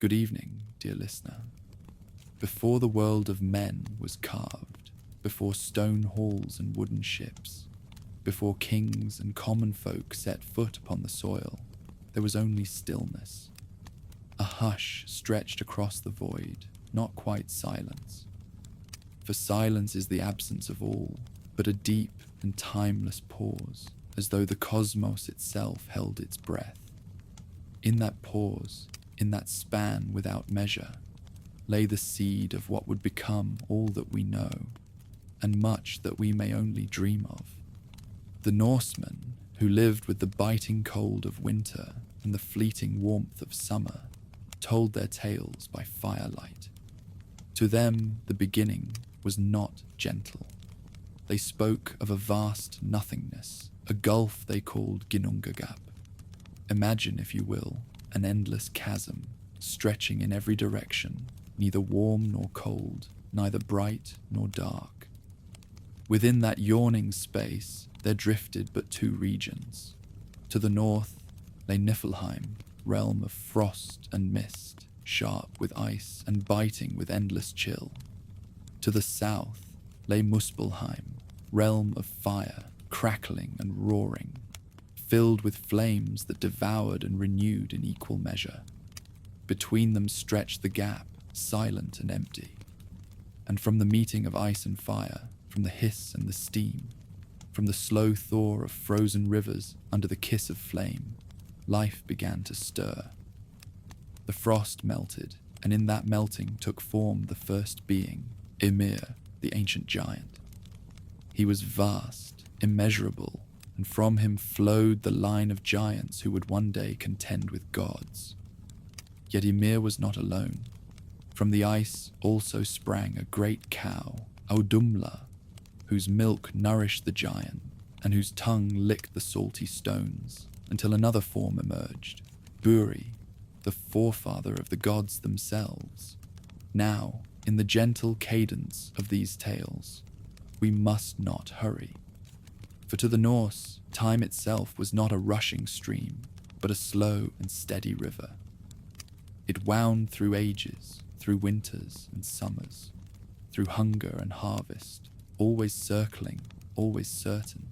Good evening, dear listener. Before the world of men was carved, before stone halls and wooden ships, before kings and common folk set foot upon the soil, there was only stillness. A hush stretched across the void, not quite silence. For silence is the absence of all, but a deep and timeless pause, as though the cosmos itself held its breath. In that pause, in that span without measure, lay the seed of what would become all that we know, and much that we may only dream of. The Norsemen, who lived with the biting cold of winter and the fleeting warmth of summer, told their tales by firelight. To them, the beginning was not gentle. They spoke of a vast nothingness, a gulf they called Ginnungagap. Imagine, if you will, an endless chasm, stretching in every direction, neither warm nor cold, neither bright nor dark. Within that yawning space, there drifted but two regions. To the north lay Niflheim, realm of frost and mist, sharp with ice and biting with endless chill. To the south lay Muspelheim, realm of fire, crackling and roaring, filled with flames that devoured and renewed in equal measure. Between them stretched the gap, silent and empty. And from the meeting of ice and fire, from the hiss and the steam, from the slow thaw of frozen rivers under the kiss of flame, life began to stir. The frost melted, and in that melting took form the first being, Ymir, the ancient giant. He was vast, immeasurable, and from him flowed the line of giants who would one day contend with gods. Yet Ymir was not alone. From the ice also sprang a great cow, Audumla, whose milk nourished the giant, and whose tongue licked the salty stones, until another form emerged, Buri, the forefather of the gods themselves. Now, in the gentle cadence of these tales, we must not hurry. For to the Norse, time itself was not a rushing stream, but a slow and steady river. It wound through ages, through winters and summers, through hunger and harvest, always circling, always certain.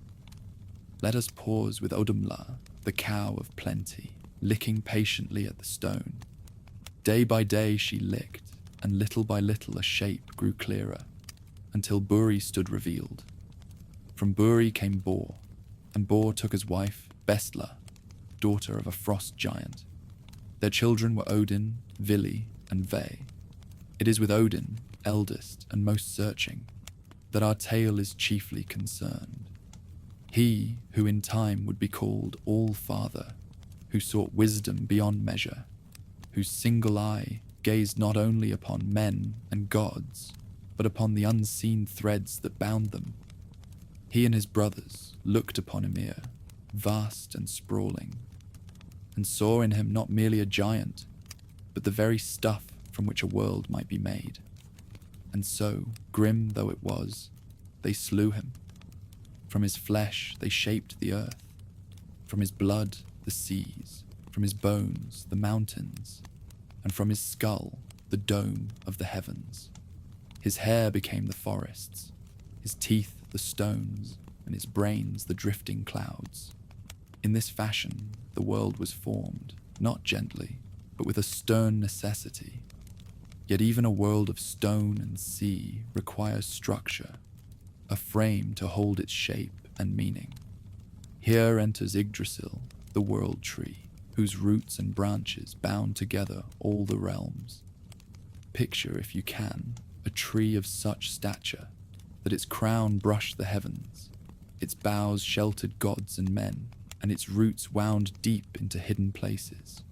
Let us pause with Odumla, the cow of plenty, licking patiently at the stone. Day by day she licked, and little by little a shape grew clearer, until Buri stood revealed. From Buri came Bor, and Bor took as wife Bestla, daughter of a frost giant. Their children were Odin, Vili, and Ve. It is with Odin, eldest and most searching, that our tale is chiefly concerned. He who in time would be called All-Father, who sought wisdom beyond measure, whose single eye gazed not only upon men and gods, but upon the unseen threads that bound them. He and his brothers looked upon Ymir, vast and sprawling, and saw in him not merely a giant, but the very stuff from which a world might be made. And so, grim though it was, they slew him. From his flesh they shaped the earth, from his blood the seas, from his bones the mountains, and from his skull the dome of the heavens. His hair became the forests, his teeth the stones, and his brains the drifting clouds. In this fashion the world was formed, not gently, but with a stern necessity. Yet even a world of stone and sea requires structure, a frame to hold its shape and meaning. Here enters Yggdrasil, the world tree, whose roots and branches bound together all the realms. Picture, if you can, a tree of such stature that its crown brushed the heavens, its boughs sheltered gods and men, and its roots wound deep into hidden places.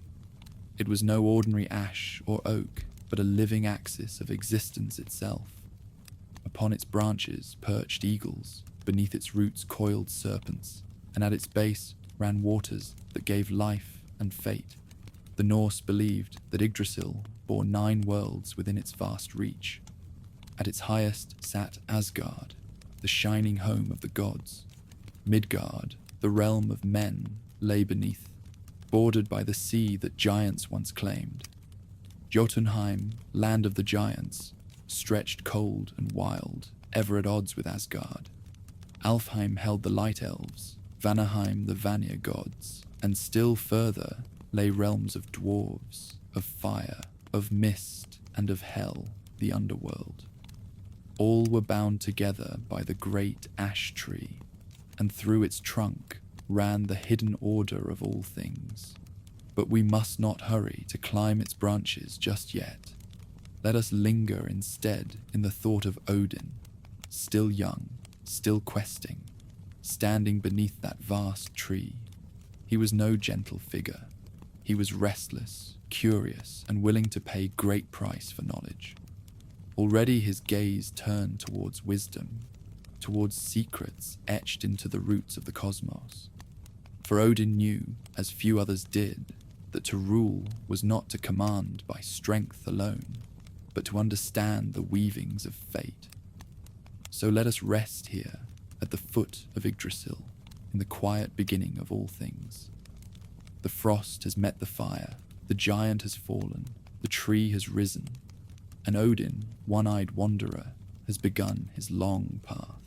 It was no ordinary ash or oak, but a living axis of existence itself. Upon its branches perched eagles, beneath its roots coiled serpents, and at its base ran waters that gave life and fate. The Norse believed that Yggdrasil bore 9 worlds within its vast reach. At its highest sat Asgard, the shining home of the gods. Midgard, the realm of men, lay beneath, bordered by the sea that giants once claimed. Jotunheim, land of the giants, stretched cold and wild, ever at odds with Asgard. Alfheim held the light elves, Vanaheim the Vanir gods, and still further lay realms of dwarves, of fire, of mist, and of hell, the underworld. All were bound together by the great ash tree, and through its trunk ran the hidden order of all things. But we must not hurry to climb its branches just yet. Let us linger instead in the thought of Odin, still young, still questing, standing beneath that vast tree. He was no gentle figure. He was restless, curious, and willing to pay great price for knowledge. Already his gaze turned towards wisdom, towards secrets etched into the roots of the cosmos. For Odin knew, as few others did, that to rule was not to command by strength alone, but to understand the weavings of fate. So let us rest here at the foot of Yggdrasil, in the quiet beginning of all things. The frost has met the fire, the giant has fallen, the tree has risen, and Odin, one-eyed wanderer, has begun his long path.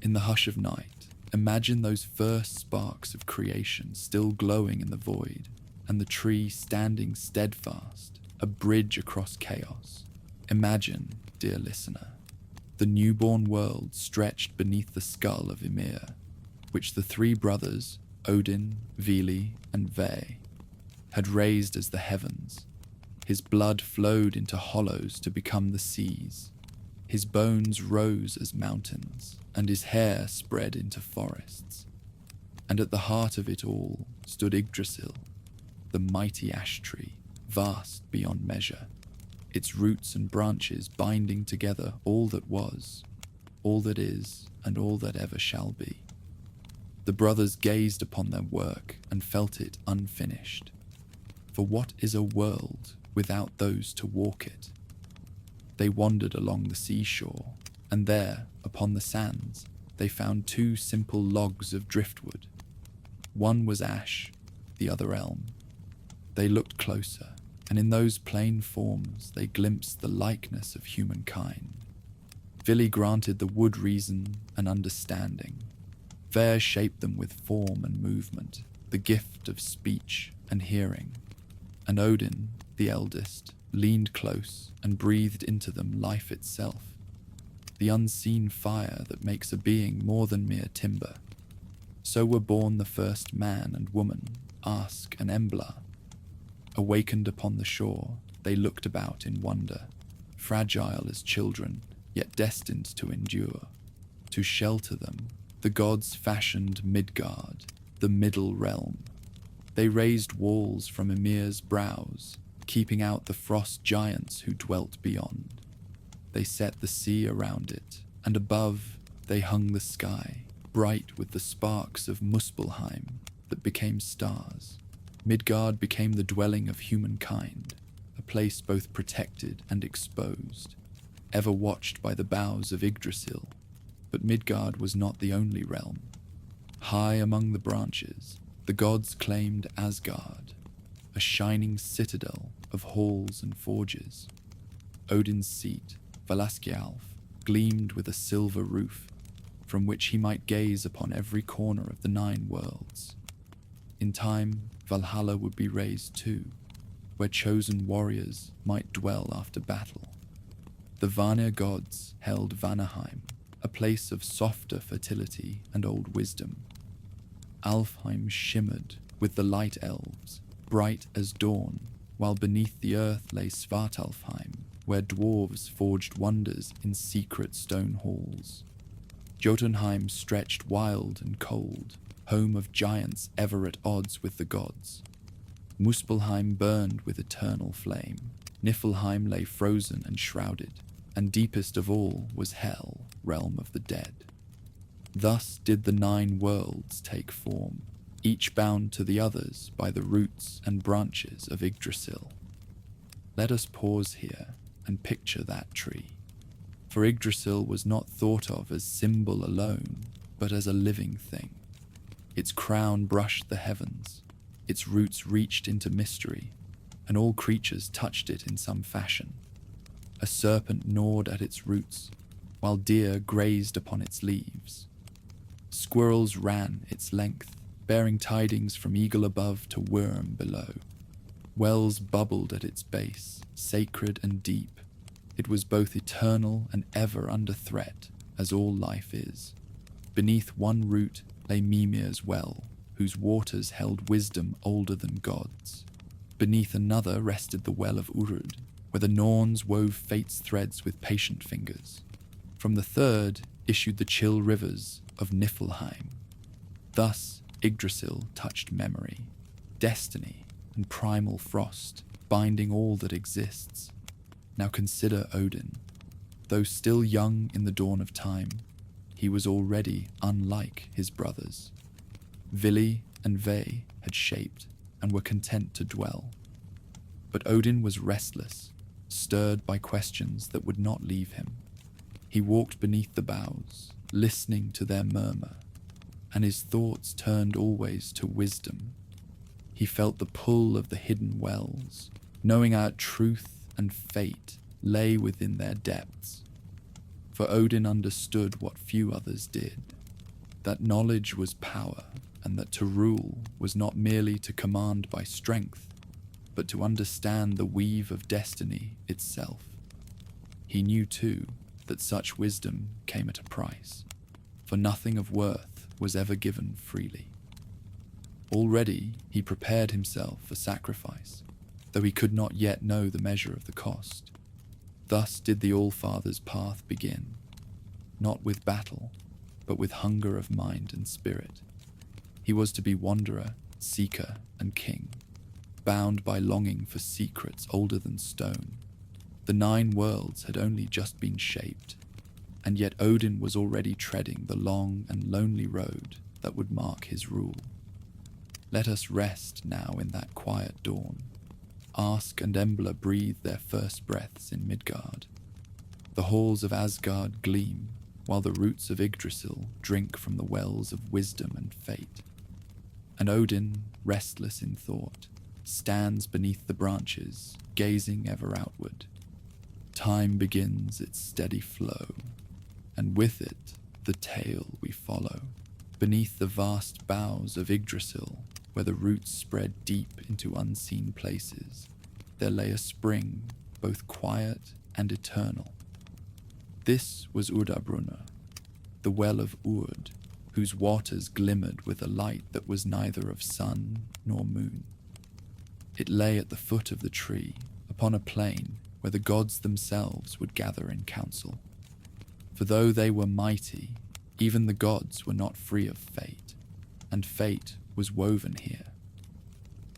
In the hush of night, imagine those first sparks of creation still glowing in the void, and the tree standing steadfast, a bridge across chaos. Imagine, dear listener, the newborn world stretched beneath the skull of Ymir, which the three brothers, Odin, Vili, and Ve, had raised as the heavens. His blood flowed into hollows to become the seas. His bones rose as mountains, and his hair spread into forests. And at the heart of it all stood Yggdrasil, the mighty ash tree, vast beyond measure, its roots and branches binding together all that was, all that is, and all that ever shall be. The brothers gazed upon their work and felt it unfinished. For what is a world without those to walk it? They wandered along the seashore, and there, upon the sands, they found two simple logs of driftwood. One was ash, the other elm. They looked closer, and in those plain forms they glimpsed the likeness of humankind. Vili granted the wood reason and understanding. Ver shaped them with form and movement, the gift of speech and hearing. And Odin, the eldest, leaned close and breathed into them life itself, the unseen fire that makes a being more than mere timber. So were born the first man and woman, Ask and Embla. Awakened upon the shore, they looked about in wonder, fragile as children, yet destined to endure. To shelter them, the gods fashioned Midgard, the middle realm. They raised walls from Ymir's brows, keeping out the frost giants who dwelt beyond. They set the sea around it, and above they hung the sky, bright with the sparks of Muspelheim that became stars. Midgard became the dwelling of humankind, a place both protected and exposed, ever watched by the boughs of Yggdrasil. But Midgard was not the only realm. High among the branches, the gods claimed Asgard, a shining citadel of halls and forges. Odin's seat, Valaskialf, gleamed with a silver roof, from which he might gaze upon every corner of the 9 worlds. In time, Valhalla would be raised too, where chosen warriors might dwell after battle. The Vanir gods held Vanaheim, a place of softer fertility and old wisdom. Alfheim shimmered with the light elves, bright as dawn, while beneath the earth lay Svartalfheim, where dwarves forged wonders in secret stone halls. Jotunheim stretched wild and cold, home of giants ever at odds with the gods. Muspelheim burned with eternal flame. Niflheim lay frozen and shrouded, and deepest of all was Hell, realm of the dead. Thus did the 9 worlds take form, each bound to the others by the roots and branches of Yggdrasil. Let us pause here and picture that tree. For Yggdrasil was not thought of as symbol alone, but as a living thing. Its crown brushed the heavens, its roots reached into mystery, and all creatures touched it in some fashion. A serpent gnawed at its roots, while deer grazed upon its leaves. Squirrels ran its length, bearing tidings from eagle above to worm below. Wells bubbled at its base, sacred and deep. It was both eternal and ever under threat, as all life is. Beneath one root lay Mimir's well, whose waters held wisdom older than gods. Beneath another rested the well of Urd, where the Norns wove fate's threads with patient fingers. From the third issued the chill rivers of Niflheim. Thus Yggdrasil touched memory, destiny, and primal frost, binding all that exists. Now consider Odin. Though still young in the dawn of time, he was already unlike his brothers. Vili and Ve had shaped and were content to dwell. But Odin was restless, stirred by questions that would not leave him. He walked beneath the boughs, listening to their murmur, and his thoughts turned always to wisdom. He felt the pull of the hidden wells, knowing our truth and fate lay within their depths. For Odin understood what few others did, that knowledge was power, and that to rule was not merely to command by strength, but to understand the weave of destiny itself. He knew too that such wisdom came at a price, for nothing of worth was ever given freely. Already he prepared himself for sacrifice, though he could not yet know the measure of the cost. Thus did the All-Father's path begin, not with battle, but with hunger of mind and spirit. He was to be wanderer, seeker, and king, bound by longing for secrets older than stone. The 9 worlds had only just been shaped, and yet Odin was already treading the long and lonely road that would mark his rule. Let us rest now in that quiet dawn. Ask and Embla breathe their first breaths in Midgard. The halls of Asgard gleam, while the roots of Yggdrasil drink from the wells of wisdom and fate. And Odin, restless in thought, stands beneath the branches, gazing ever outward. Time begins its steady flow, and with it the tale we follow. Beneath the vast boughs of Yggdrasil, where the roots spread deep into unseen places, there lay a spring, both quiet and eternal. This was Urdabrunna, the well of Urd, whose waters glimmered with a light that was neither of sun nor moon. It lay at the foot of the tree, upon a plain where the gods themselves would gather in council. For though they were mighty, even the gods were not free of fate, and fate was woven here.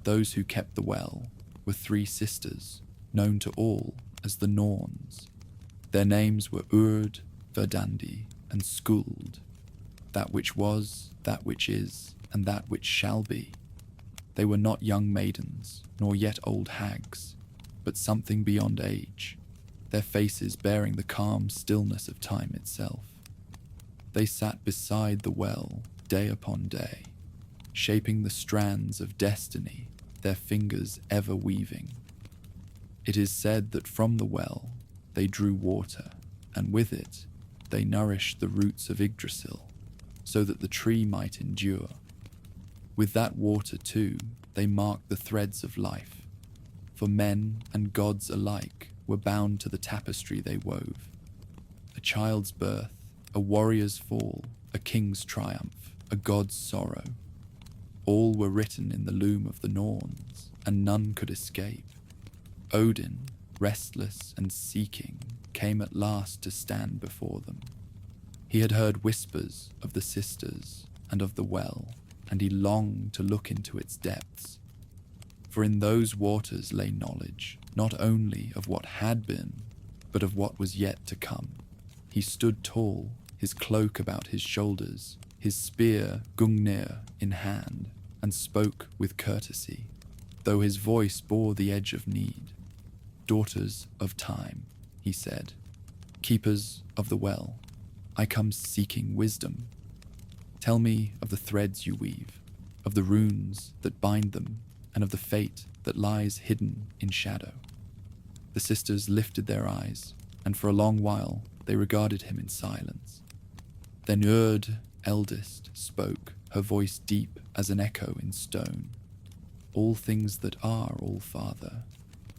Those who kept the well were 3 sisters, known to all as the Norns. Their names were Urd, Verdandi, and Skuld, that which was, that which is, and that which shall be. They were not young maidens, nor yet old hags, but something beyond age, their faces bearing the calm stillness of time itself. They sat beside the well day upon day, shaping the strands of destiny, their fingers ever weaving. It is said that from the well they drew water, and with it they nourished the roots of Yggdrasil, so that the tree might endure. With that water too they marked the threads of life, for men and gods alike were bound to the tapestry they wove. A child's birth, a warrior's fall, a king's triumph, a god's sorrow. All were written in the loom of the Norns, and none could escape. Odin, restless and seeking, came at last to stand before them. He had heard whispers of the sisters and of the well, and he longed to look into its depths. For in those waters lay knowledge, not only of what had been, but of what was yet to come. He stood tall, his cloak about his shoulders, his spear Gungnir in hand, and spoke with courtesy, though his voice bore the edge of need. "Daughters of time," he said, "keepers of the well, I come seeking wisdom. Tell me of the threads you weave, of the runes that bind them, and of the fate that lies hidden in shadow. The sisters lifted their eyes, and for a long while they regarded him in silence. Then Urd, eldest, spoke, her voice deep as an echo in stone. All things that are, All-Father,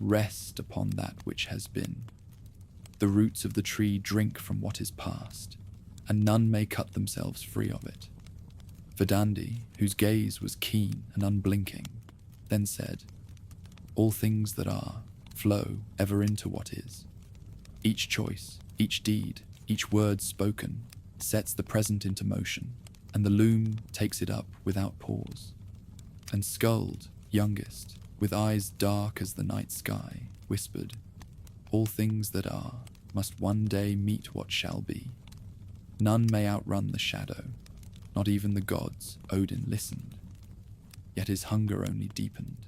rest upon that which has been. The roots of the tree drink from what is past, and none may cut themselves free of it. Verdandi, whose gaze was keen and unblinking, then said, all things that are flow ever into what is. Each choice, each deed, each word spoken sets the present into motion, and the loom takes it up without pause. And Skuld, youngest, with eyes dark as the night sky, whispered, all things that are must one day meet what shall be. None may outrun the shadow, not even the gods. Odin listened, yet his hunger only deepened.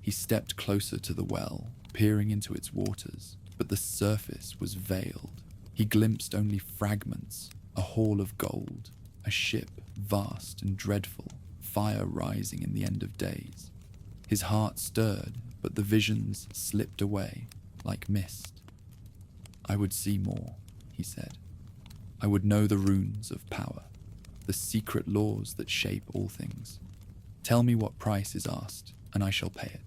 He stepped closer to the well, peering into its waters, but the surface was veiled. He glimpsed only fragments, a hall of gold, a ship vast and dreadful, fire rising in the end of days. His heart stirred, but the visions slipped away like mist. I would see more, he said. I would know the runes of power, the secret laws that shape all things. Tell me what price is asked, and I shall pay it.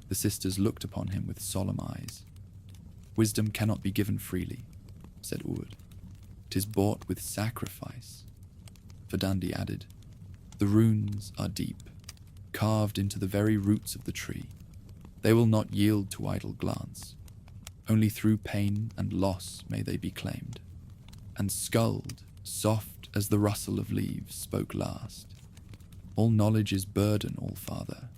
The sisters looked upon him with solemn eyes. Wisdom cannot be given freely, said Urd. 'Tis bought with sacrifice. Verdandi added, the runes are deep, carved into the very roots of the tree. They will not yield to idle glance. Only through pain and loss may they be claimed. And Skuld, soft as the rustle of leaves, spoke last. All knowledge is burden, All-Father.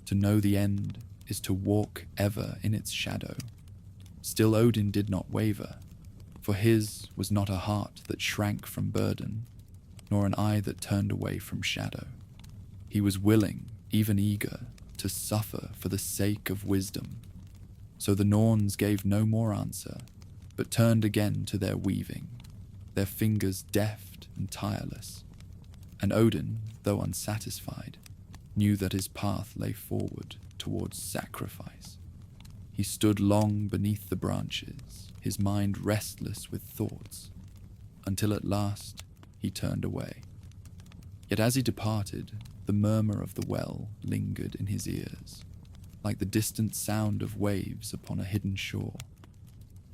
To know the end is to walk ever in its shadow. Still Odin did not waver, for his was not a heart that shrank from burden, nor an eye that turned away from shadow. He was willing, even eager, to suffer for the sake of wisdom. So the Norns gave no more answer, but turned again to their weaving, their fingers deft and tireless. And Odin, though unsatisfied, knew that his path lay forward towards sacrifice. He stood long beneath the branches, his mind restless with thoughts, until at last he turned away. Yet as he departed, the murmur of the well lingered in his ears, like the distant sound of waves upon a hidden shore.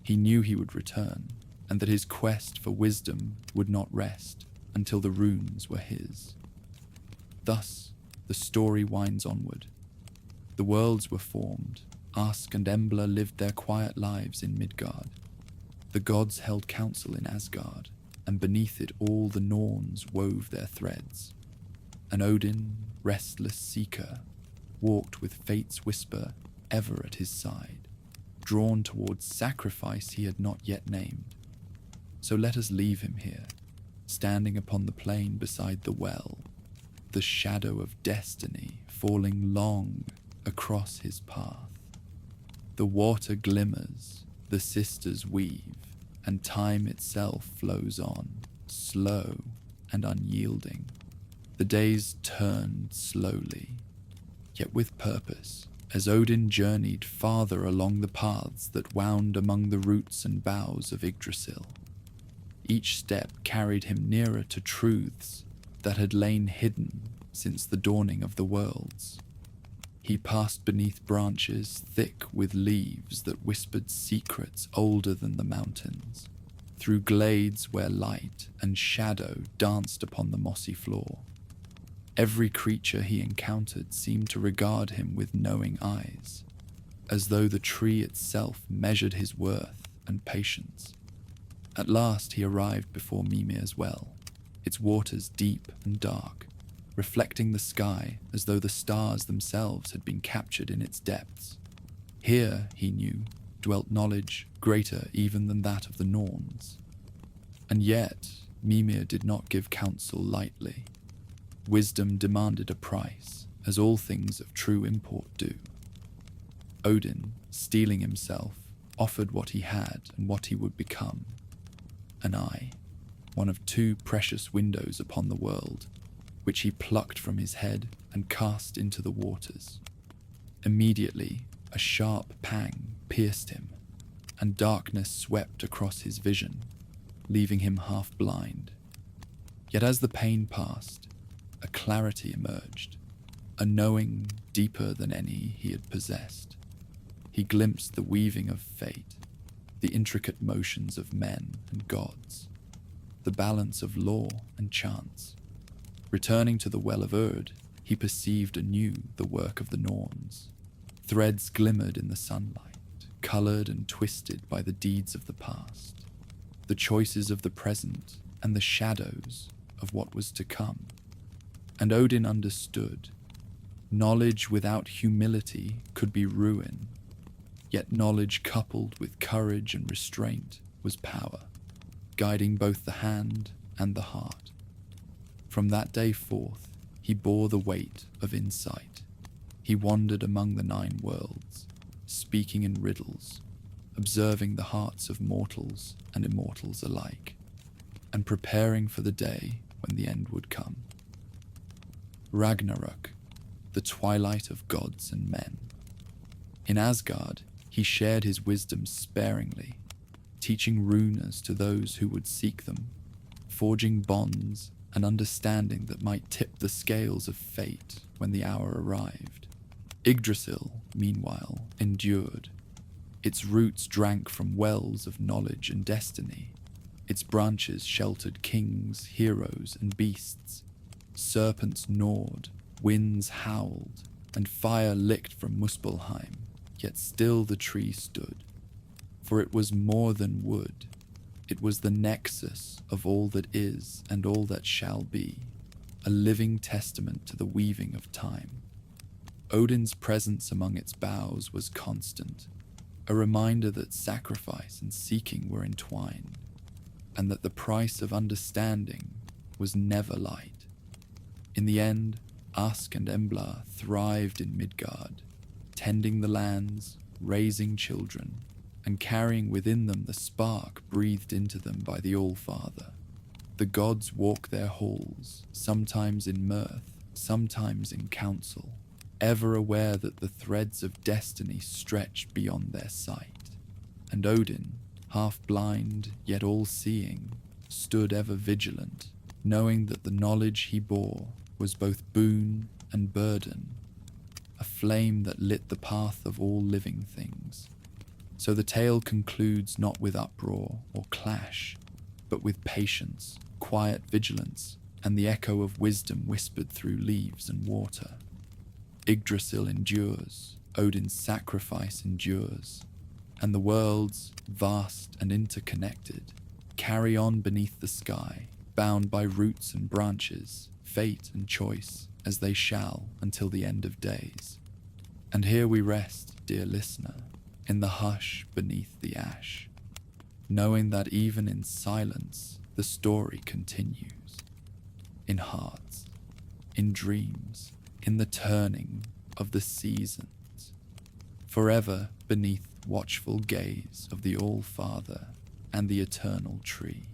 He knew he would return, and that his quest for wisdom would not rest until the runes were his. Thus the story winds onward. The worlds were formed. Ask and Embla lived their quiet lives in Midgard. The gods held council in Asgard, and beneath it all the Norns wove their threads. And Odin, restless seeker, walked with fate's whisper ever at his side, drawn towards sacrifice he had not yet named. So let us leave him here, standing upon the plain beside the well, the shadow of destiny falling long across his path. The water glimmers, the sisters weave, and time itself flows on, slow and unyielding. The days turned slowly, yet with purpose, as Odin journeyed farther along the paths that wound among the roots and boughs of Yggdrasil. Each step carried him nearer to truths that had lain hidden since the dawning of the worlds. He passed beneath branches thick with leaves that whispered secrets older than the mountains, through glades where light and shadow danced upon the mossy floor. Every creature he encountered seemed to regard him with knowing eyes, as though the tree itself measured his worth and patience. At last he arrived before Mimir's well, its waters deep and dark, reflecting the sky as though the stars themselves had been captured in its depths. Here, he knew, dwelt knowledge greater even than that of the Norns. And yet, Mimir did not give counsel lightly. Wisdom demanded a price, as all things of true import do. Odin, steeling himself, offered what he had and what he would become. An eye, one of two precious windows upon the world, which he plucked from his head and cast into the waters. Immediately, a sharp pang pierced him, and darkness swept across his vision, leaving him half blind. Yet as the pain passed, a clarity emerged, a knowing deeper than any he had possessed. He glimpsed the weaving of fate, the intricate motions of men and gods, the balance of law and chance. Returning to the Well of Urd, he perceived anew the work of the Norns. Threads glimmered in the sunlight, coloured and twisted by the deeds of the past, the choices of the present and the shadows of what was to come. And Odin understood. Knowledge without humility could be ruin, yet knowledge coupled with courage and restraint was power, guiding both the hand and the heart. From that day forth, he bore the weight of insight. He wandered among the 9 worlds, speaking in riddles, observing the hearts of mortals and immortals alike, and preparing for the day when the end would come. Ragnarök, the twilight of gods and men. In Asgard, he shared his wisdom sparingly, teaching runas to those who would seek them, forging bonds and understanding that might tip the scales of fate when the hour arrived. Yggdrasil, meanwhile, endured. Its roots drank from wells of knowledge and destiny. Its branches sheltered kings, heroes, and beasts. Serpents gnawed, winds howled, and fire licked from Muspelheim, yet still the tree stood. For it was more than wood. It was the nexus of all that is and all that shall be, a living testament to the weaving of time. Odin's presence among its boughs was constant, a reminder that sacrifice and seeking were entwined, and that the price of understanding was never light. In the end, Ask and Embla thrived in Midgard, tending the lands, raising children, and carrying within them the spark breathed into them by the All-Father. The gods walk their halls, sometimes in mirth, sometimes in council, ever aware that the threads of destiny stretched beyond their sight. And Odin, half blind yet all-seeing, stood ever vigilant, knowing that the knowledge he bore was both boon and burden, a flame that lit the path of all living things. So the tale concludes not with uproar or clash, but with patience, quiet vigilance, and the echo of wisdom whispered through leaves and water. Yggdrasil endures, Odin's sacrifice endures, and the worlds, vast and interconnected, carry on beneath the sky, bound by roots and branches, fate and choice, as they shall until the end of days. And here we rest, dear listener, in the hush beneath the ash, knowing that even in silence the story continues, in hearts, in dreams, in the turning of the seasons, forever beneath watchful gaze of the All-Father and the eternal tree.